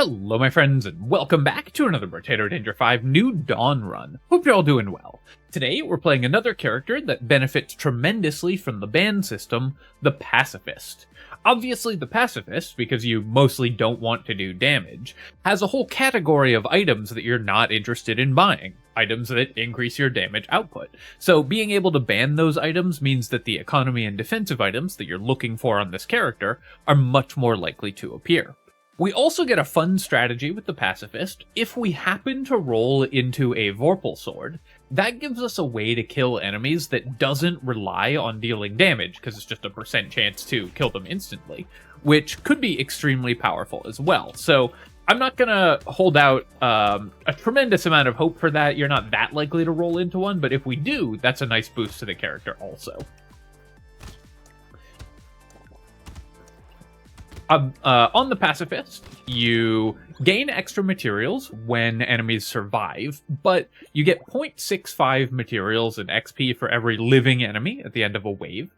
Hello my friends, and welcome back to another Brotato Danger 5 New Dawn run. Hope you're all doing well. Today we're playing another character that benefits tremendously from the ban system, the Pacifist. Obviously the Pacifist, because you mostly don't want to do damage, has a whole category of items that you're not interested in buying. Items that increase your damage output. So being able to ban those items means that the economy and defensive items that you're looking for on this character are much more likely to appear. We also get a fun strategy with the Pacifist. If we happen to roll into a Vorpal Sword, that gives us a way to kill enemies that doesn't rely on dealing damage, because it's just a % chance to kill them instantly, which could be extremely powerful as well. So I'm not going to hold out a tremendous amount of hope for that. You're not that likely to roll into one, but if we do, that's a nice boost to the character also. On the Pacifist, you gain extra materials when enemies survive, but you get 0.65 materials and XP for every living enemy at the end of a wave,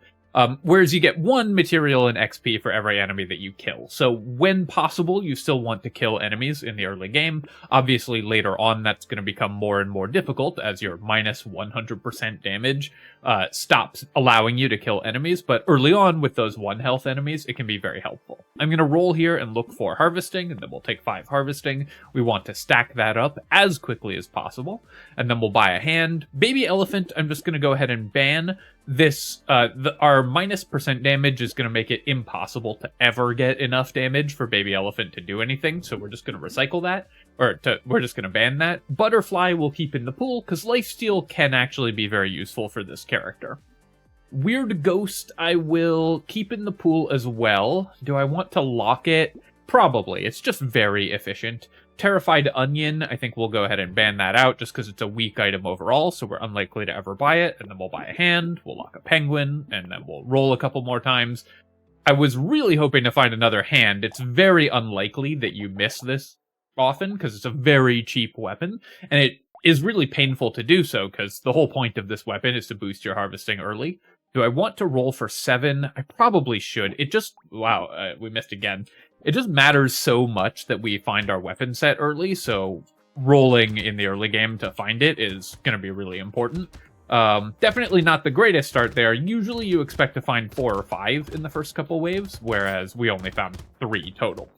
whereas you get 1 material and XP for every enemy that you kill. So when possible, you still want to kill enemies in the early game. Obviously, later on, that's going to become more and more difficult as your minus 100% damage stops allowing you to kill enemies, but early on with those 1 health enemies, it can be very helpful. I'm going to roll here and look for harvesting, and then we'll take 5 harvesting. We want to stack that up as quickly as possible, and then we'll buy a hand. Baby Elephant, I'm just going to go ahead and ban. This, our minus % damage is going to make it impossible to ever get enough damage for Baby Elephant to do anything, so we're just going to recycle that, we're just going to ban that. Butterfly we'll keep in the pool, because Lifesteal can actually be very useful for this character. Weird Ghost I will keep in the pool as well. Do I want to lock it? Probably. It's just very efficient. Terrified Onion, I think we'll go ahead and ban that out just because it's a weak item overall, so we're unlikely to ever buy it. And then we'll buy a hand, we'll lock a penguin, and then we'll roll a couple more times. I was really hoping to find another hand. It's very unlikely that you miss this often because it's a very cheap weapon, and it is really painful to do so because the whole point of this weapon is to boost your harvesting early. Do I want to roll for 7? I probably should. It just... Wow, we missed again. It just matters so much that we find our weapon set early, so rolling in the early game to find it is going to be really important. Definitely not the greatest start there. Usually you expect to find 4 or 5 in the first couple waves, whereas we only found 3 total.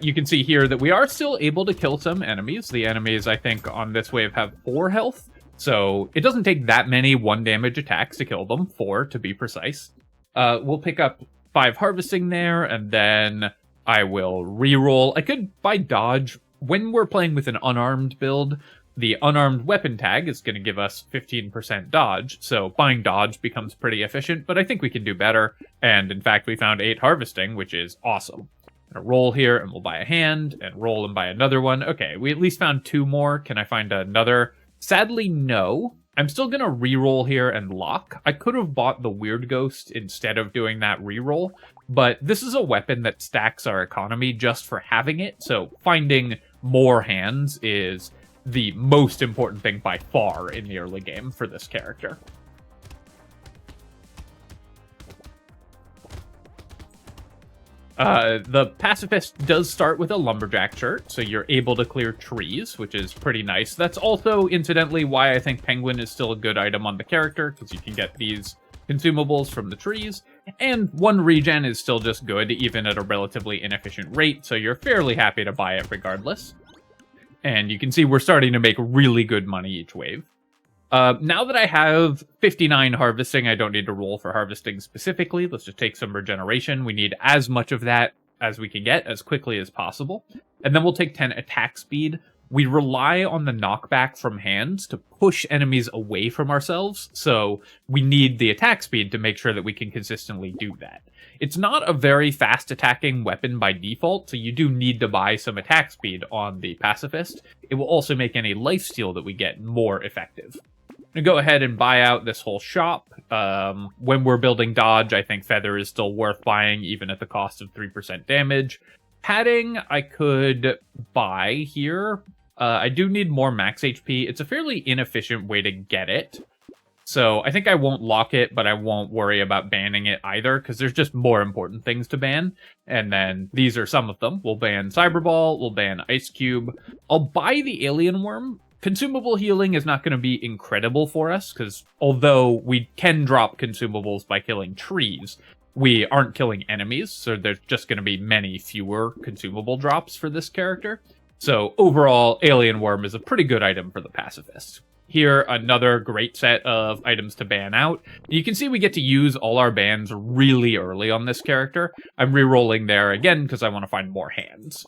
You can see here that we are still able to kill some enemies. The enemies, I think, on this wave have 4 health, so it doesn't take that many 1 damage attacks to kill them, 4 to be precise. We'll pick up 5 harvesting there, and then I will re-roll. I could buy dodge. When we're playing with an unarmed build, the unarmed weapon tag is going to give us 15% dodge, so buying dodge becomes pretty efficient, but I think we can do better, and in fact we found 8 harvesting, which is awesome. Gonna roll here, and we'll buy a hand, and roll and buy another one. Okay, we at least found 2 more. Can I find another? Sadly, no. I'm still gonna re-roll here and lock. I could have bought the Weird Ghost instead of doing that re-roll, but this is a weapon that stacks our economy just for having it, so finding more hands is the most important thing by far in the early game for this character. The Pacifist does start with a lumberjack shirt, so you're able to clear trees, which is pretty nice. That's also, incidentally, why I think Penguin is still a good item on the character, because you can get these consumables from the trees, and 1 regen is still just good, even at a relatively inefficient rate, so you're fairly happy to buy it regardless. And you can see we're starting to make really good money each wave. Now that I have 59 harvesting, I don't need to roll for harvesting specifically. Let's just take some regeneration. We need as much of that as we can get as quickly as possible. And then we'll take 10 attack speed. We rely on the knockback from hands to push enemies away from ourselves, so we need the attack speed to make sure that we can consistently do that. It's not a very fast attacking weapon by default, so you do need to buy some attack speed on the Pacifist. It will also make any lifesteal that we get more effective. I'm going to go ahead and buy out this whole shop. When we're building dodge, I think Feather is still worth buying, even at the cost of 3% damage. Padding, I could buy here. I do need more max HP. It's a fairly inefficient way to get it. So I think I won't lock it, but I won't worry about banning it either, because there's just more important things to ban. And then these are some of them. We'll ban Cyberball, we'll ban Ice Cube. I'll buy the Alien Worm. Consumable healing is not going to be incredible for us, because although we can drop consumables by killing trees, we aren't killing enemies, so there's just going to be many fewer consumable drops for this character. So overall, Alien Worm is a pretty good item for the Pacifist. Here, another great set of items to ban out. You can see we get to use all our bans really early on this character. I'm re-rolling there again because I want to find more hands.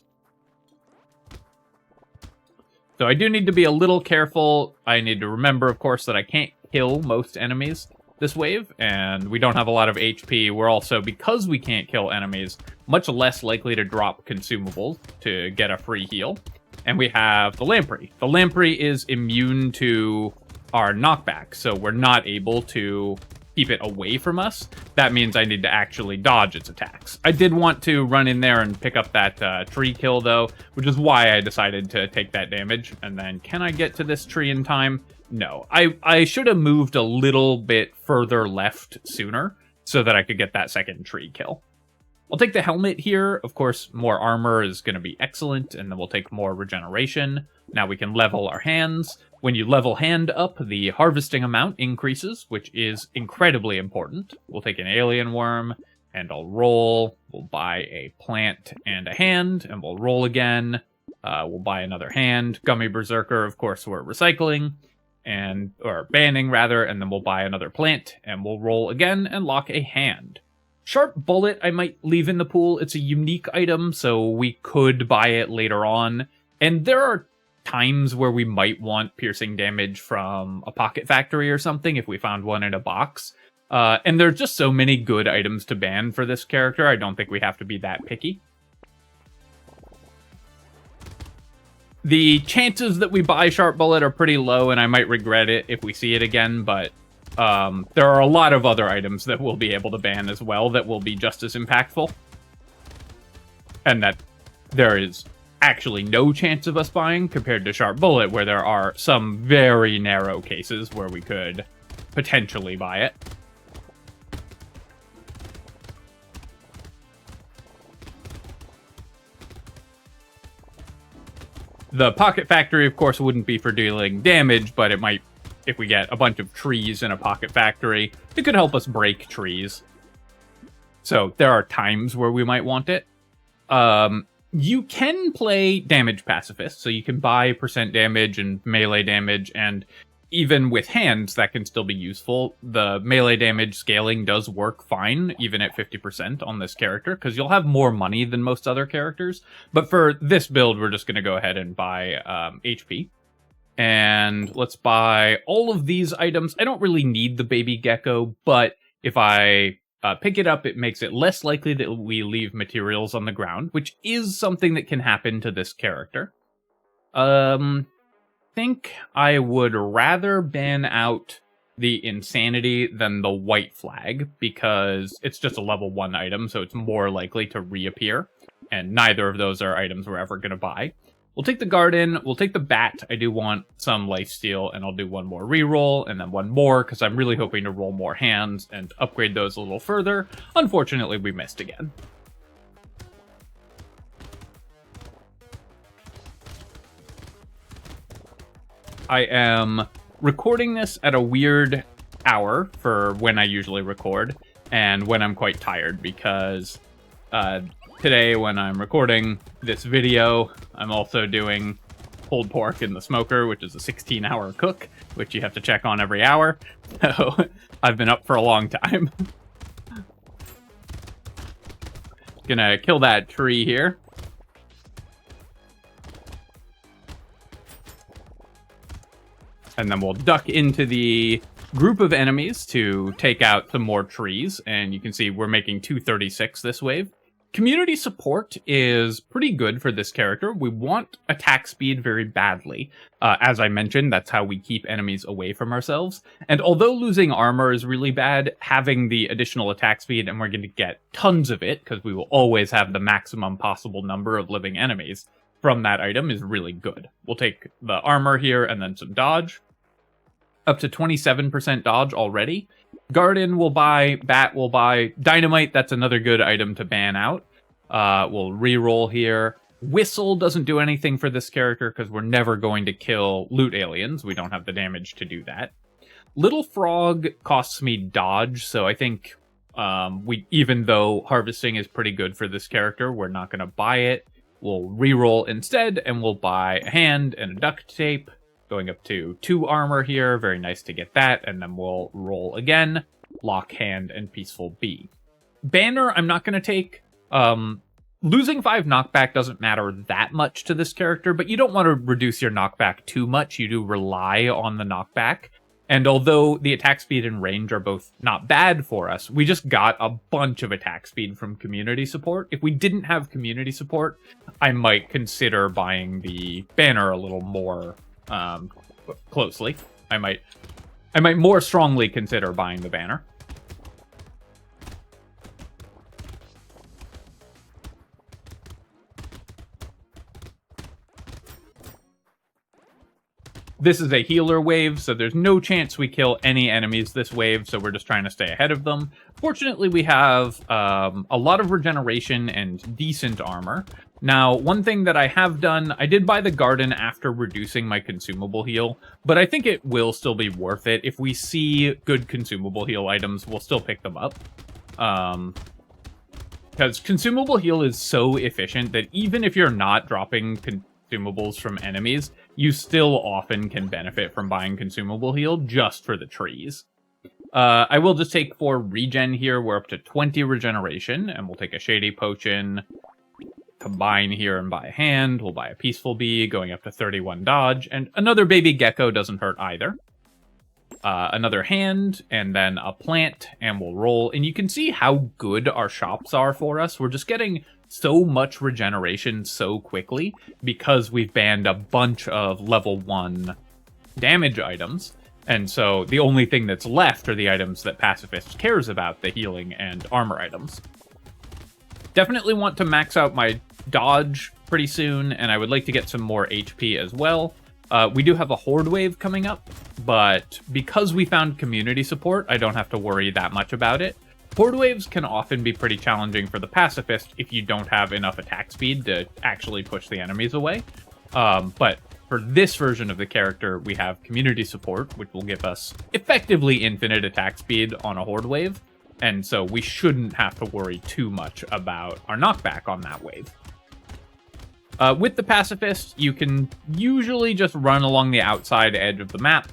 So I do need to be a little careful. I need to remember, of course, that I can't kill most enemies this wave, and we don't have a lot of HP. We're also, because we can't kill enemies, much less likely to drop consumables to get a free heal. And we have the Lamprey. The Lamprey is immune to our knockback, so we're not able to keep it away from us. That means I need to actually dodge its attacks. I did want to run in there and pick up that tree kill, though, which is why I decided to take that damage. And then, can I get to this tree in time? No. I should have moved a little bit further left sooner so that I could get that second tree kill. I'll take the helmet here. Of course, more armor is going to be excellent, and then we'll take more regeneration. Now we can level our hands. When you level hand up, the harvesting amount increases, which is incredibly important. We'll take an Alien Worm, and I'll roll. We'll buy a plant and a hand, and we'll roll again. We'll buy another hand. Gummy Berserker, of course, we're recycling, or banning, rather, and then we'll buy another plant, and we'll roll again and lock a hand. Sharp Bullet I might leave in the pool. It's a unique item, so we could buy it later on. And there are times where we might want piercing damage from a Pocket Factory or something if we found one in a box. And there's just so many good items to ban for this character, I don't think we have to be that picky. The chances that we buy Sharp Bullet are pretty low, and I might regret it if we see it again, but there are a lot of other items that we'll be able to ban as well that will be just as impactful. And that there is actually no chance of us buying compared to Sharp Bullet, where there are some very narrow cases where we could potentially buy it. The Pocket Factory, of course, wouldn't be for dealing damage, but it might, if we get a bunch of trees in a Pocket Factory, it could help us break trees. So there are times where we might want it. You can play damage pacifist, so you can buy percent damage and melee damage, and even with hands, that can still be useful. The melee damage scaling does work fine, even at 50% on this character, because you'll have more money than most other characters. But for this build, we're just going to go ahead and buy HP. And let's buy all of these items. I don't really need the baby gecko, but if I pick it up, it makes it less likely that we leave materials on the ground, which is something that can happen to this character. Think I would rather ban out the Insanity than the White Flag, because it's just a level 1 item, so it's more likely to reappear, and neither of those are items we're ever going to buy. We'll take the Garden, we'll take the Bat. I do want some lifesteal, and I'll do one more reroll, and then one more, because I'm really hoping to roll more hands and upgrade those a little further. Unfortunately, we missed again. I am recording this at a weird hour for when I usually record, and when I'm quite tired, because today, when I'm recording this video, I'm also doing pulled pork in the smoker, which is a 16-hour cook, which you have to check on every hour. So I've been up for a long time. Gonna kill that tree here. And then we'll duck into the group of enemies to take out some more trees. And you can see we're making 236 this wave. Community support is pretty good for this character. We want attack speed very badly. As I mentioned, that's how we keep enemies away from ourselves. And although losing armor is really bad, having the additional attack speed, and we're going to get tons of it, because we will always have the maximum possible number of living enemies from that item, is really good. We'll take the armor here and then some dodge. up to 27% dodge already. Garden will buy, Bat will buy, Dynamite, that's another good item to ban out. We'll reroll here. Whistle doesn't do anything for this character because we're never going to kill loot aliens. We don't have the damage to do that. Little Frog costs me dodge, so I think even though harvesting is pretty good for this character, we're not going to buy it. We'll reroll instead, and we'll buy a hand and a duct tape, going up to 2 armor here. Very nice to get that, and then we'll roll again, lock hand, and peaceful bee. Banner, I'm not going to take. Losing 5 knockback doesn't matter that much to this character, but you don't want to reduce your knockback too much. You do rely on the knockback. And although the attack speed and range are both not bad for us, we just got a bunch of attack speed from community support. If we didn't have community support, I might consider buying the banner a little more closely. I might more strongly consider buying the banner. This is a healer wave, so there's no chance we kill any enemies this wave, so we're just trying to stay ahead of them. Fortunately, we have a lot of regeneration and decent armor. Now, one thing that I have done, I did buy the Garden after reducing my consumable heal, but I think it will still be worth it. If we see good consumable heal items, we'll still pick them up. Because consumable heal is so efficient that even if you're not dropping consumables from enemies, you still often can benefit from buying consumable heal just for the trees. I will just take 4 regen here. We're up to 20 regeneration, and we'll take a Shady Potion, combine here and buy a hand. We'll buy a Peaceful Bee, going up to 31 dodge, and another baby gecko doesn't hurt either. Another hand, and then a plant, and we'll roll. And you can see how good our shops are for us. We're just getting so much regeneration so quickly because we've banned a bunch of level 1 damage items. And so the only thing that's left are the items that Pacifist cares about, the healing and armor items. Definitely want to max out my dodge pretty soon, and I would like to get some more HP as well. We do have a Horde wave coming up, but because we found community support, I don't have to worry that much about it. Horde waves can often be pretty challenging for the Pacifist if you don't have enough attack speed to actually push the enemies away. But for this version of the character, we have community support, which will give us effectively infinite attack speed on a Horde wave, and so we shouldn't have to worry too much about our knockback on that wave. With the Pacifist, you can usually just run along the outside edge of the map.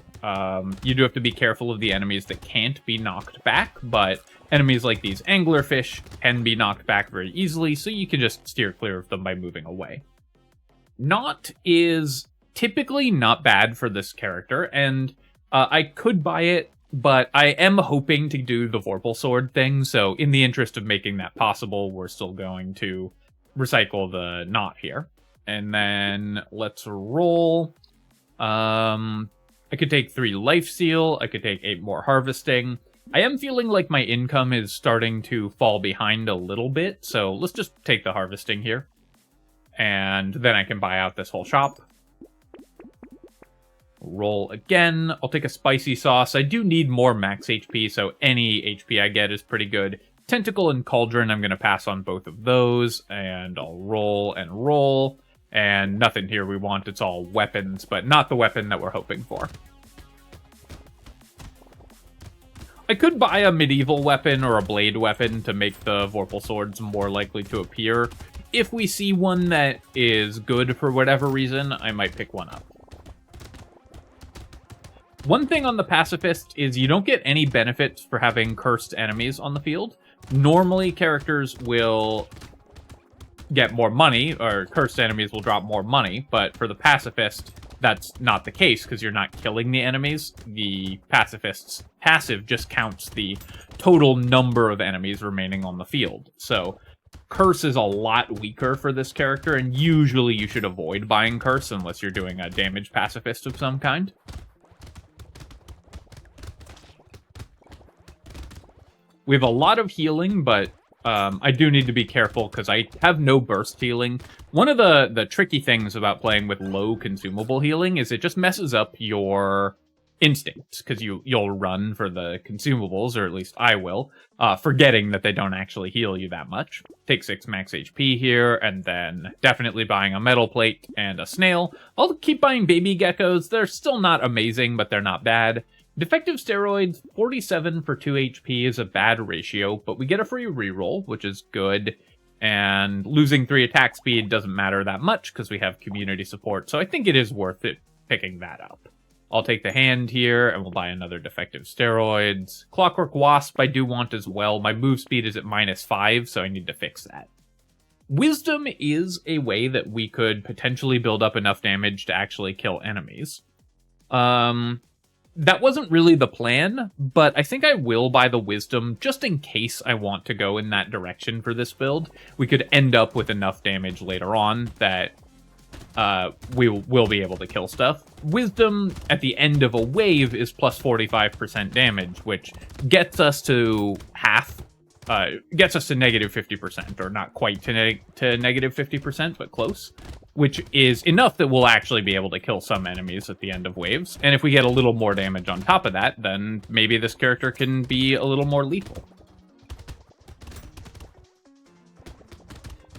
You do have to be careful of the enemies that can't be knocked back, but enemies like these anglerfish can be knocked back very easily, so you can just steer clear of them by moving away. Knot is typically not bad for this character, and I could buy it, but I am hoping to do the Vorpal Sword thing, so in the interest of making that possible, we're still going to recycle the Knot here. And then let's roll. I could take 3 Life Steal, I could take 8 more Harvesting. I am feeling like my income is starting to fall behind a little bit, so let's just take the Harvesting here. And then I can buy out this whole shop. Roll again. I'll take a Spicy Sauce. I do need more max HP, so any HP I get is pretty good. Tentacle and Cauldron, I'm going to pass on both of those, and I'll roll and roll. And nothing here we want, it's all weapons, but not the weapon that we're hoping for. I could buy a medieval weapon or a blade weapon to make the Vorpal Swords more likely to appear. If we see one that is good for whatever reason, I might pick one up. One thing on the Pacifist is you don't get any benefits for having cursed enemies on the field. Normally, characters will get more money, or cursed enemies will drop more money, but for the Pacifist, that's not the case, because you're not killing the enemies. The Pacifist's passive just counts the total number of enemies remaining on the field. So, Curse is a lot weaker for this character, and usually you should avoid buying Curse unless you're doing a damage Pacifist of some kind. We have a lot of healing, but I do need to be careful because I have no burst healing. One of the tricky things about playing with low consumable healing is it just messes up your instinct, because you'll run for the consumables, or at least I will, forgetting that they don't actually heal you that much. Take 6 max HP here, and then definitely buying a metal plate and a snail. I'll keep buying baby geckos. They're still not amazing, but they're not bad. Defective steroids, 47 for 2 HP is a bad ratio, but we get a free reroll, which is good. And losing 3 attack speed doesn't matter that much because we have community support, so I think it is worth it picking that up. I'll take the hand here, and we'll buy another defective steroids. Clockwork Wasp I do want as well. My move speed is at -5, so I need to fix that. Wisdom is a way that we could potentially build up enough damage to actually kill enemies. That wasn't really the plan, but I think I will buy the Wisdom just in case I want to go in that direction for this build. We could end up with enough damage later on that we'll be able to kill stuff. Wisdom at the end of a wave is plus 45% damage, which gets us to gets us to negative 50%, or not quite to negative 50%, but close, which is enough that we'll actually be able to kill some enemies at the end of waves. And if we get a little more damage on top of that, then maybe this character can be a little more lethal.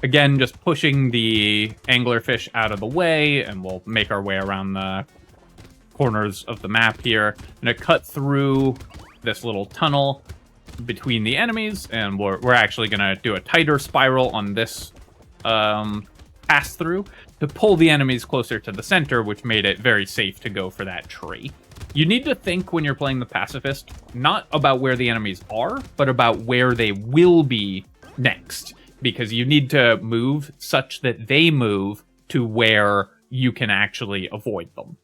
Again, just pushing the anglerfish out of the way, and we'll make our way around the corners of the map here. I'm gonna cut through this little tunnel between the enemies, and we're actually gonna do a tighter spiral on this pass through to pull the enemies closer to the center, which made it very safe to go for that tree. You need to think when you're playing the Pacifist, not about where the enemies are, but about where they will be next, because you need to move such that they move to where you can actually avoid them.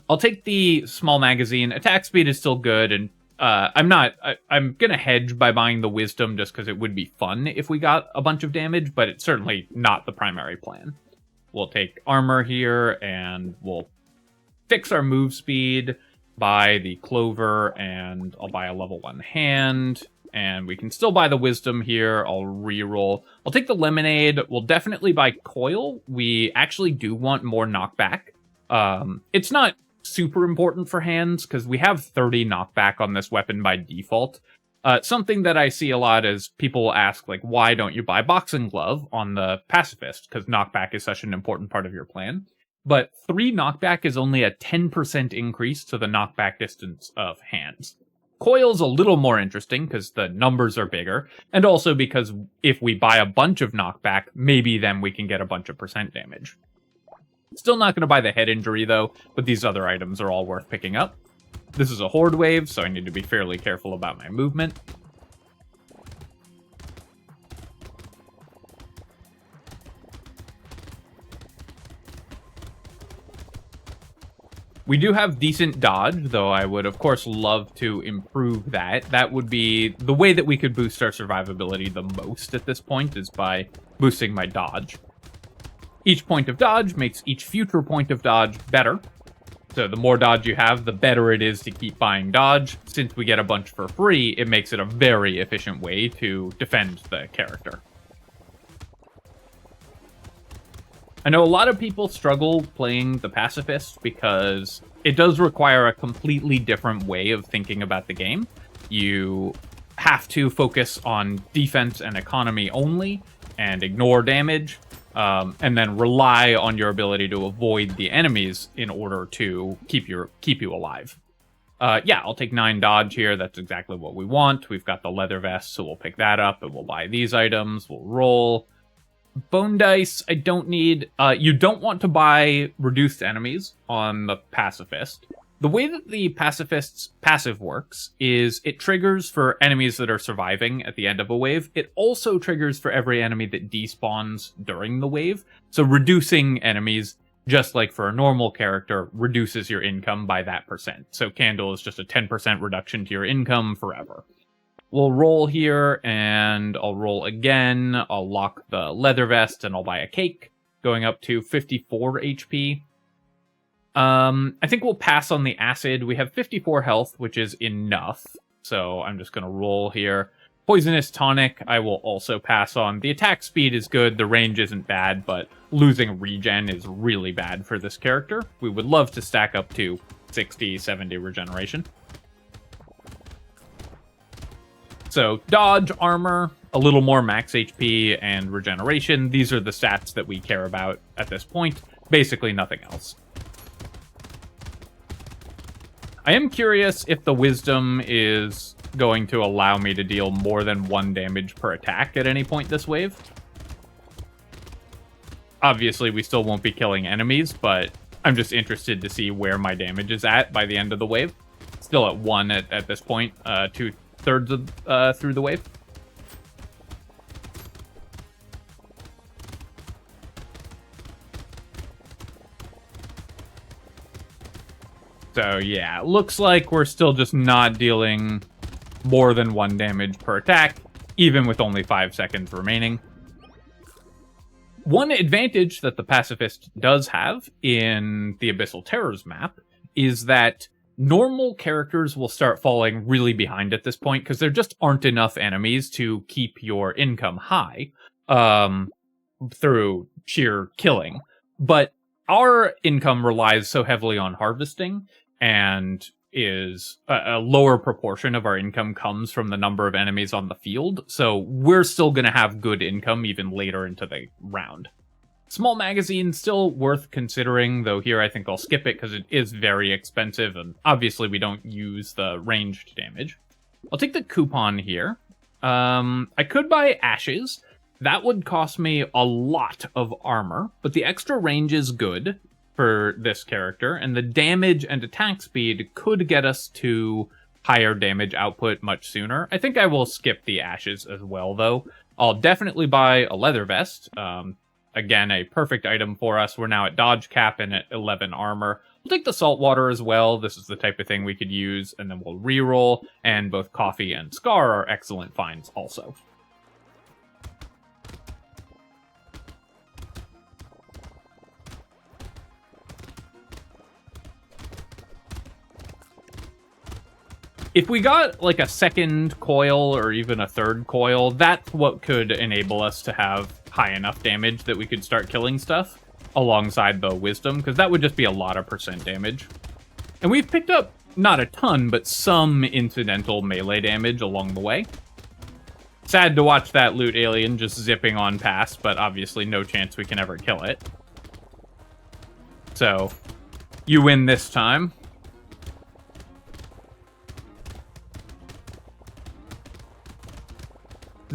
I'll take the small magazine. Attack speed is still good, and I'm gonna hedge by buying the Wisdom just because it would be fun if we got a bunch of damage, but it's certainly not the primary plan. We'll take armor here, and we'll fix our move speed, buy the clover, and I'll buy a level 1 hand, and we can still buy the Wisdom here. I'll reroll. I'll take the lemonade. We'll definitely buy coil. We actually do want more knockback. It's not super important for hands because we have 30 knockback on this weapon by default. Something that I see a lot is people will ask, like, why don't you buy boxing glove on the Pacifist? Because knockback is such an important part of your plan. But 3 knockback is only a 10% increase to the knockback distance of hands. Coil's a little more interesting because the numbers are bigger, and also because if we buy a bunch of knockback, maybe then we can get a bunch of percent damage. Still not going to buy the head injury, though, but these other items are all worth picking up. This is a Horde wave, so I need to be fairly careful about my movement. We do have decent dodge, though I would, of course, love to improve that. That would be the way that we could boost our survivability the most at this point, is by boosting my dodge. Each point of dodge makes each future point of dodge better. So the more dodge you have, the better it is to keep buying dodge. Since we get a bunch for free, it makes it a very efficient way to defend the character. I know a lot of people struggle playing the Pacifist because it does require a completely different way of thinking about the game. You have to focus on defense and economy only and ignore damage, and then rely on your ability to avoid the enemies in order to keep you alive. Yeah, I'll take 9 dodge here. That's exactly what we want. We've got the leather vest, so we'll pick that up, and we'll buy these items. We'll roll. Bone dice, I don't need. You don't want to buy reduced enemies on the Pacifist. The way that the Pacifist's passive works is it triggers for enemies that are surviving at the end of a wave. It also triggers for every enemy that despawns during the wave. So reducing enemies, just like for a normal character, reduces your income by that percent. So Candle is just a 10% reduction to your income forever. We'll roll here, and I'll roll again. I'll lock the leather vest, and I'll buy a cake, going up to 54 HP. I think we'll pass on the acid. We have 54 health, which is enough. So I'm just going to roll here. Poisonous tonic, I will also pass on. The attack speed is good. The range isn't bad, but losing regen is really bad for this character. We would love to stack up to 60, 70 regeneration. So dodge, armor, a little more max HP, and regeneration. These are the stats that we care about at this point. Basically nothing else. I am curious if the wisdom is going to allow me to deal more than 1 damage per attack at any point this wave. Obviously, we still won't be killing enemies, but I'm just interested to see where my damage is at by the end of the wave. Still at 1 at this point, 2/3 of, through the wave. So yeah, looks like we're still just not dealing more than 1 damage per attack, even with only 5 seconds remaining. One advantage that the Pacifist does have in the Abyssal Terrors map is that normal characters will start falling really behind at this point because there just aren't enough enemies to keep your income high through sheer killing. But our income relies so heavily on harvesting, and is a lower proportion of our income comes from the number of enemies on the field, so we're still going to have good income even later into the round. Small magazine, still worth considering, though here I think I'll skip it because it is very expensive, and obviously we don't use the ranged damage. I'll take the coupon here. I could buy ashes. That would cost me a lot of armor, but the extra range is good for this character, and the damage and attack speed could get us to higher damage output much sooner. I think I will skip the ashes as well, though. I'll definitely buy a leather vest. Again, a perfect item for us. We're now at dodge cap and at 11 armor. We'll take the salt water as well. This is the type of thing we could use, and then we'll reroll, and both coffee and scar are excellent finds also. If we got like a second coil or even a third coil, that's what could enable us to have high enough damage that we could start killing stuff alongside the wisdom, because that would just be a lot of percent damage. And we've picked up not a ton, but some incidental melee damage along the way. Sad to watch that loot alien just zipping on past, but obviously no chance we can ever kill it. So, you win this time.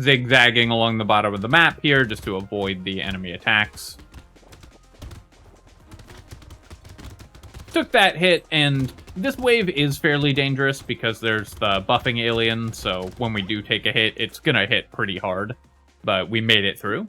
Zigzagging along the bottom of the map here just to avoid the enemy attacks. Took that hit, and this wave is fairly dangerous because there's the buffing alien, so when we do take a hit, it's gonna hit pretty hard. But we made it through.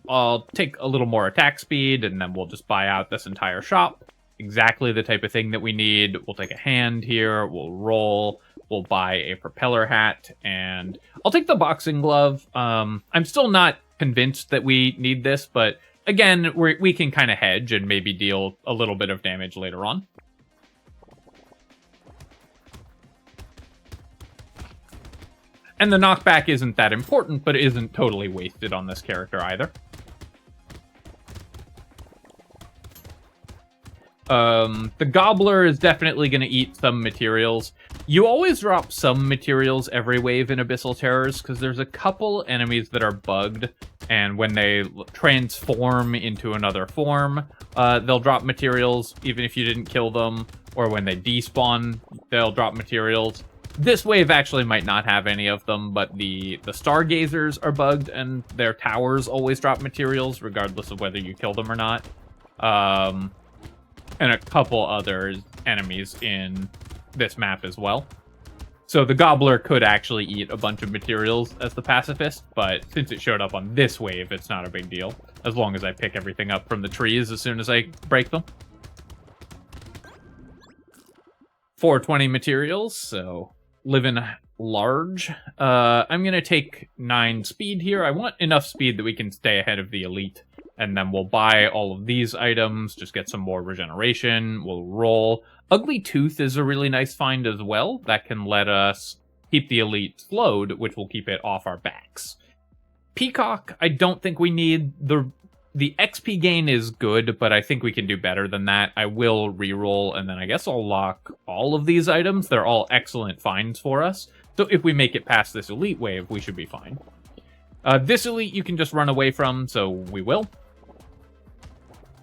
I'll take a little more attack speed, and then we'll just buy out this entire shop. Exactly the type of thing that we need. We'll take a hand here, we'll roll, we'll buy a propeller hat, and I'll take the boxing glove. I'm still not convinced that we need this, but again, we can kind of hedge and maybe deal a little bit of damage later on. And the knockback isn't that important, but it isn't totally wasted on this character either. The Gobbler is definitely going to eat some materials. You always drop some materials every wave in Abyssal Terrors, because there's a couple enemies that are bugged, and when they transform into another form, they'll drop materials even if you didn't kill them, or when they despawn, they'll drop materials. This wave actually might not have any of them, but the Stargazers are bugged, and their towers always drop materials, regardless of whether you kill them or not. And a couple other enemies in this map as well. So the Gobbler could actually eat a bunch of materials as the Pacifist, but since it showed up on this wave, it's not a big deal, as long as I pick everything up from the trees as soon as I break them. 420 materials, so living large. I'm going to take 9 speed here. I want enough speed that we can stay ahead of the elite. And then we'll buy all of these items, just get some more regeneration. We'll roll. Ugly Tooth is a really nice find as well. That can let us keep the elite slowed, which will keep it off our backs. Peacock, I don't think we need. The The XP gain is good, but I think we can do better than that. I will reroll, and then I guess I'll lock all of these items. They're all excellent finds for us. So if we make it past this elite wave, we should be fine. This elite you can just run away from, so we will.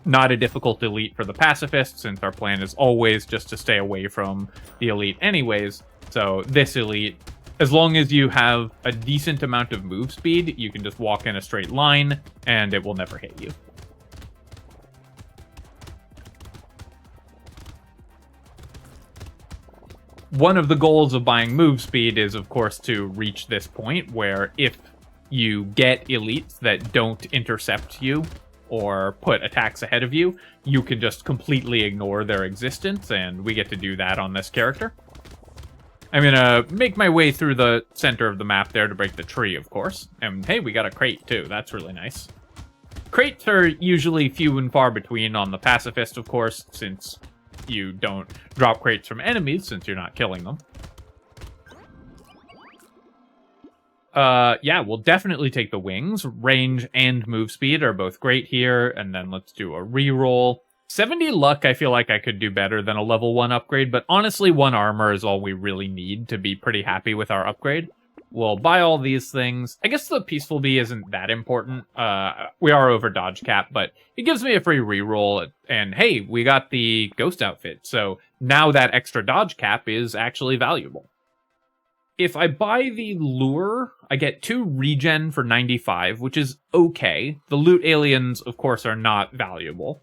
Not a difficult elite for the Pacifist, since our plan is always just to stay away from the elite anyways. So this elite, as long as you have a decent amount of move speed, you can just walk in a straight line, and it will never hit you. One of the goals of buying move speed is, of course, to reach this point where if you get elites that don't intercept you or put attacks ahead of you, you can just completely ignore their existence, and we get to do that on this character. I'm gonna make my way through the center of the map there to break the tree, of course. And hey, we got a crate too. That's really nice. Crates are usually few and far between on the Pacifist, of course, since you don't drop crates from enemies since you're not killing them. Yeah, we'll definitely take the wings. Range and move speed are both great here. And then let's do a reroll. 70 luck, I feel like I could do better than a level 1 upgrade, but honestly, 1 armor is all we really need to be pretty happy with our upgrade. We'll buy all these things. I guess the Peaceful Bee isn't that important. We are over dodge cap, but it gives me a free reroll, and hey, we got the ghost outfit, so now that extra dodge cap is actually valuable. If I buy the lure, I get 2 regen for 95, which is okay. The loot aliens, of course, are not valuable.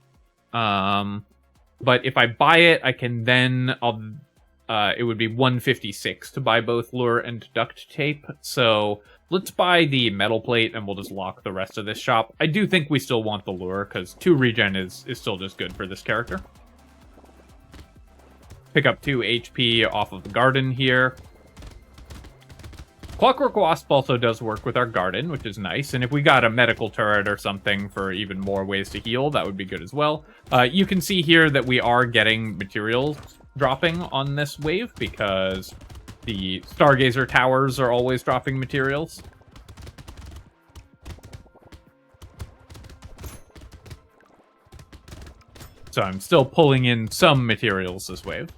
But if I buy it, I can then, it would be 156 to buy both lure and duct tape. So let's buy the metal plate and we'll just lock the rest of this shop. I do think we still want the lure because 2 regen is still just good for this character. Pick up 2 HP off of the garden here. Clockwork Wasp also does work with our garden, which is nice, and if we got a medical turret or something for even more ways to heal, that would be good as well. You can see here that we are getting materials dropping on this wave, because the Stargazer towers are always dropping materials. So I'm still pulling in some materials this wave.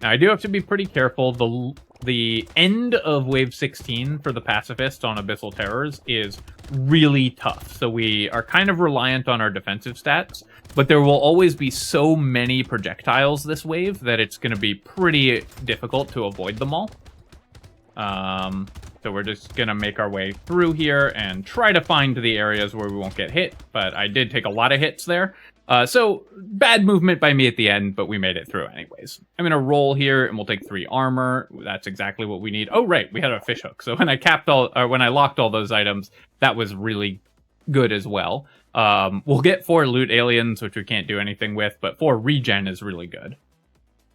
Now I do have to be pretty careful. The end of Wave 16 for the Pacifist on Abyssal Terrors is really tough, so we are kind of reliant on our defensive stats, but there will always be so many projectiles this wave that it's going to be pretty difficult to avoid them all. So we're just going to make our way through here and try to find the areas where we won't get hit, but I did take a lot of hits there. So bad movement by me at the end, but we made it through anyways. I'm going to roll here and we'll take 3 armor. That's exactly what we need. Oh, right. We had a fish hook. So when I locked all those items, that was really good as well. We'll get 4 loot aliens, which we can't do anything with, but 4 regen is really good.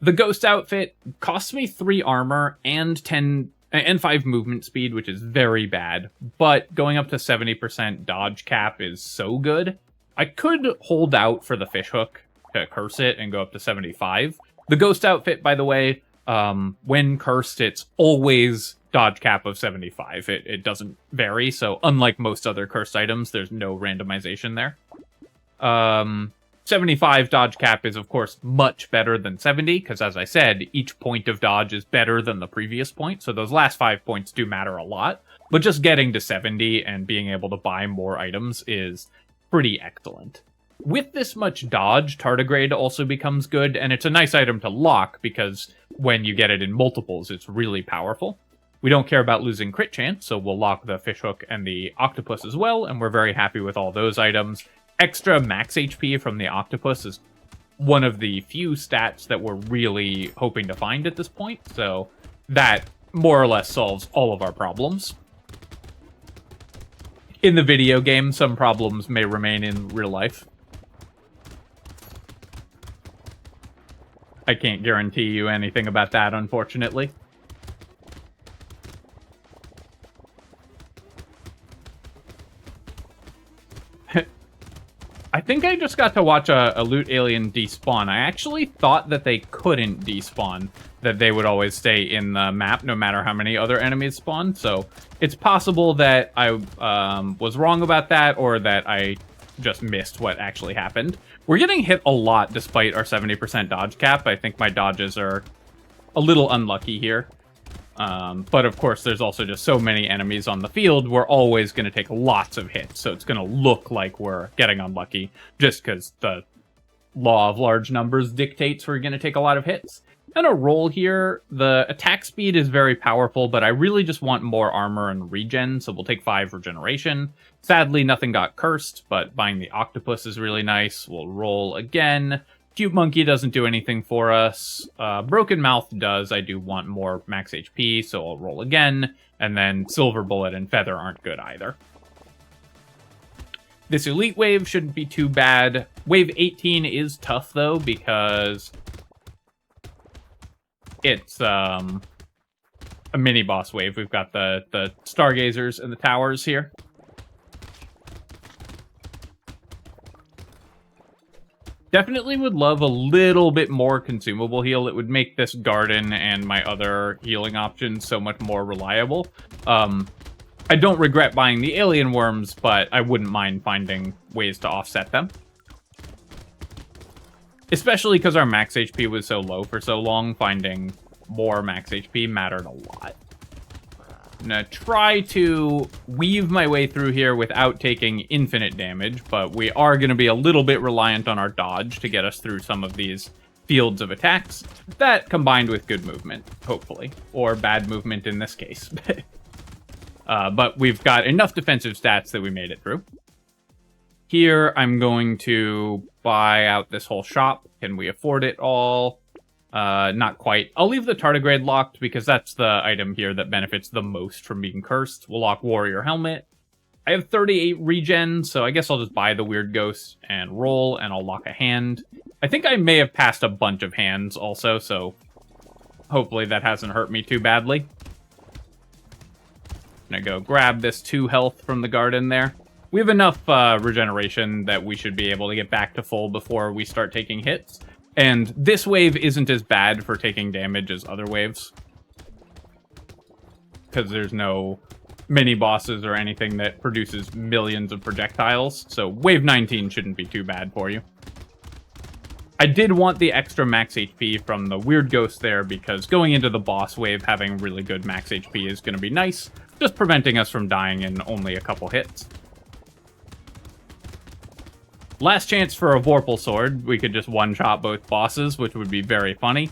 The ghost outfit costs me 3 armor and 5 movement speed, which is very bad, but going up to 70% dodge cap is so good. I could hold out for the fishhook to curse it and go up to 75. The ghost outfit, by the way, when cursed, it's always dodge cap of 75. It doesn't vary, so unlike most other cursed items, there's no randomization there. 75 dodge cap is, of course, much better than 70, because as I said, each point of dodge is better than the previous point, so those last 5 points do matter a lot. But just getting to 70 and being able to buy more items is pretty excellent. With this much dodge, Tardigrade also becomes good, and it's a nice item to lock because when you get it in multiples, it's really powerful. We don't care about losing crit chance, so we'll lock the fishhook and the octopus as well, and we're very happy with all those items. Extra max HP from the octopus is one of the few stats that we're really hoping to find at this point, so that more or less solves all of our problems. In the video game, some problems may remain in real life. I can't guarantee you anything about that, unfortunately. I think I just got to watch a loot alien despawn. I actually thought that they couldn't despawn, that they would always stay in the map no matter how many other enemies spawn. So it's possible that I was wrong about that, or that I just missed what actually happened. We're getting hit a lot despite our 70% dodge cap. I think my dodges are a little unlucky here. But of course, there's also just so many enemies on the field, we're always going to take lots of hits. So it's going to look like we're getting unlucky just because the law of large numbers dictates we're going to take a lot of hits. And a roll here, the attack speed is very powerful, but I really just want more armor and regen, so we'll take 5 regeneration. Sadly, nothing got cursed, but buying the octopus is really nice. We'll roll again. Cute Monkey doesn't do anything for us. Broken Mouth does. I do want more max HP, so I'll roll again. And then Silver Bullet and Feather aren't good either. This Elite Wave shouldn't be too bad. Wave 18 is tough, though, because it's a mini-boss wave. We've got the Stargazers and the towers here. Definitely would love a little bit more consumable heal. It would make this garden and my other healing options so much more reliable. I don't regret buying the alien worms, but I wouldn't mind finding ways to offset them. Especially because our max HP was so low for so long, finding more max HP mattered a lot. I'm gonna try to weave my way through here without taking infinite damage, but we are going to be a little bit reliant on our dodge to get us through some of these fields of attacks. That combined with good movement, hopefully. Or bad movement in this case. But we've got enough defensive stats that we made it through. Here, I'm going to buy out this whole shop. Can we afford it all? Not quite. I'll leave the tardigrade locked because that's the item here that benefits the most from being cursed. We'll lock Warrior Helmet. I have 38 regen, so I guess I'll just buy the Weird Ghost and roll, and I'll lock a hand. I think I may have passed a bunch of hands also, so hopefully that hasn't hurt me too badly. I'm gonna go grab this 2 health from the garden there. We have enough regeneration that we should be able to get back to full before we start taking hits. And this wave isn't as bad for taking damage as other waves. Because there's no mini-bosses or anything that produces millions of projectiles. So wave 19 shouldn't be too bad for you. I did want the extra max HP from the Weird Ghost there, because going into the boss wave having really good max HP is going to be nice. Just preventing us from dying in only a couple hits. Last chance for a Vorpal Sword. We could just one-shot both bosses, which would be very funny.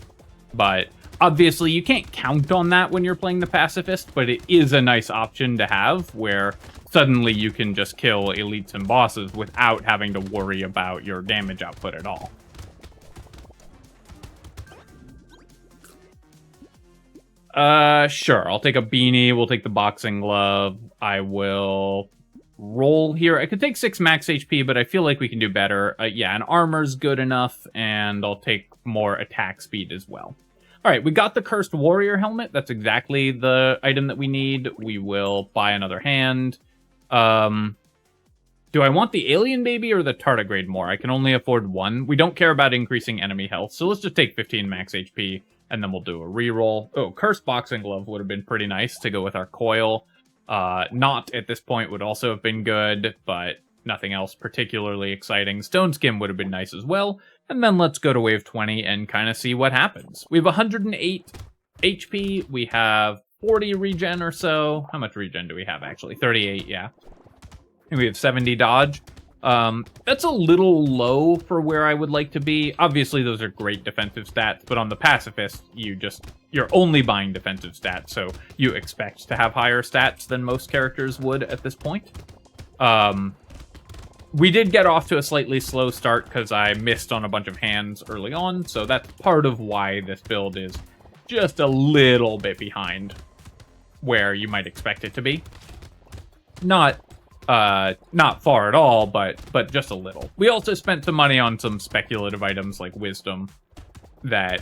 But obviously, you can't count on that when you're playing the Pacifist, but it is a nice option to have, where suddenly you can just kill elites and bosses without having to worry about your damage output at all. Sure. I'll take a beanie. We'll take the boxing glove. I will roll here. I could take 6 max HP, but I feel like we can do better. Yeah, and armor's good enough, and I'll take more attack speed as well. All right, we got the Cursed Warrior Helmet. That's exactly the item that we need. We will buy another hand. Do I want the Alien Baby or the Tardigrade more? I can only afford one. We don't care about increasing enemy health, so let's just take 15 max HP, and then we'll do a reroll. Oh, Cursed Boxing Glove would have been pretty nice to go with our coil. Not at this point would also have been good, but nothing else particularly exciting. Stone Skin would have been nice as well. And then let's go to wave 20 and kind of see what happens. We have 108 HP. We have 40 regen or so. How much regen do we have, actually? 38, yeah. And we have 70 dodge. That's a little low for where I would like to be. Obviously, those are great defensive stats, but on the Pacifist, you're only buying defensive stats, so you expect to have higher stats than most characters would at this point. We did get off to a slightly slow start because I missed on a bunch of hands early on, so that's part of why this build is just a little bit behind where you might expect it to be. Not far at all, but just a little. We also spent some money on some speculative items like Wisdom that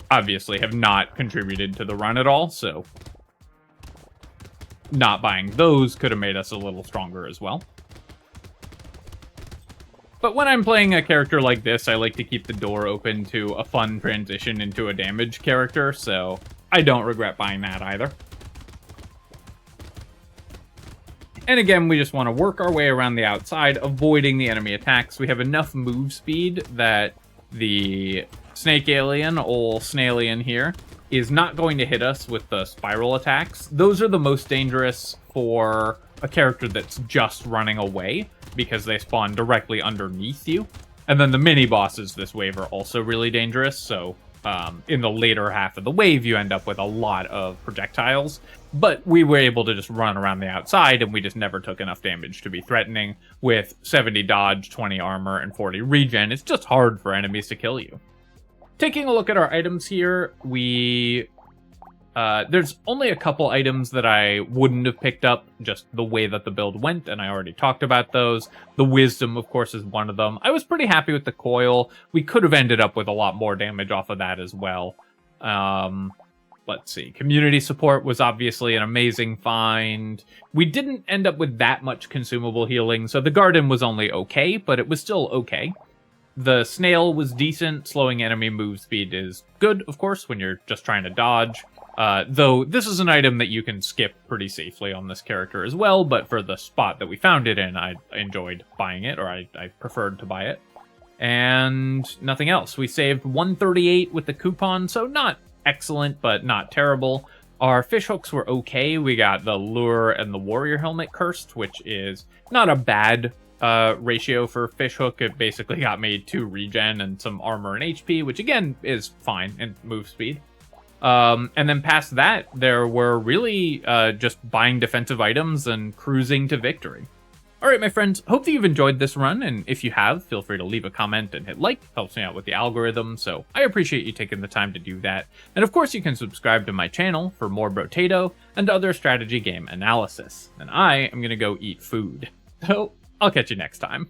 obviously have not contributed to the run at all, so not buying those could have made us a little stronger as well. But when I'm playing a character like this, I like to keep the door open to a fun transition into a damage character, so I don't regret buying that either. And again, we just want to work our way around the outside, avoiding the enemy attacks. We have enough move speed that the snake alien, ol' Snailien here, is not going to hit us with the spiral attacks. Those are the most dangerous for a character that's just running away, because they spawn directly underneath you. And then the mini bosses this wave are also really dangerous, so in the later half of the wave, you end up with a lot of projectiles. But we were able to just run around the outside, and we just never took enough damage to be threatening. With 70 dodge, 20 armor, and 40 regen, it's just hard for enemies to kill you. Taking a look at our items here, there's only a couple items that I wouldn't have picked up, just the way that the build went, and I already talked about those. The Wisdom, of course, is one of them. I was pretty happy with the Coil. We could have ended up with a lot more damage off of that as well. Let's see. Community Support was obviously an amazing find. We didn't end up with that much consumable healing, so the Garden was only okay, but it was still okay. The Snail was decent. Slowing enemy move speed is good, of course, when you're just trying to dodge. Though this is an item that you can skip pretty safely on this character as well, but for the spot that we found it in, I enjoyed buying it, or I preferred to buy it. And nothing else. We saved 138 with the coupon, so not excellent, but not terrible. Our fish hooks were okay. We got the Lure and the Warrior Helmet cursed, which is not a bad ratio for fish hook. It basically got me 2 regen and some armor and HP, which again is fine in move speed. And then past that, there were really just buying defensive items and cruising to victory. Alright, my friends, hope that you've enjoyed this run, and if you have, feel free to leave a comment and hit like. Helps me out with the algorithm, so I appreciate you taking the time to do that. And of course, you can subscribe to my channel for more Brotato and other strategy game analysis. And I am going to go eat food. So, I'll catch you next time.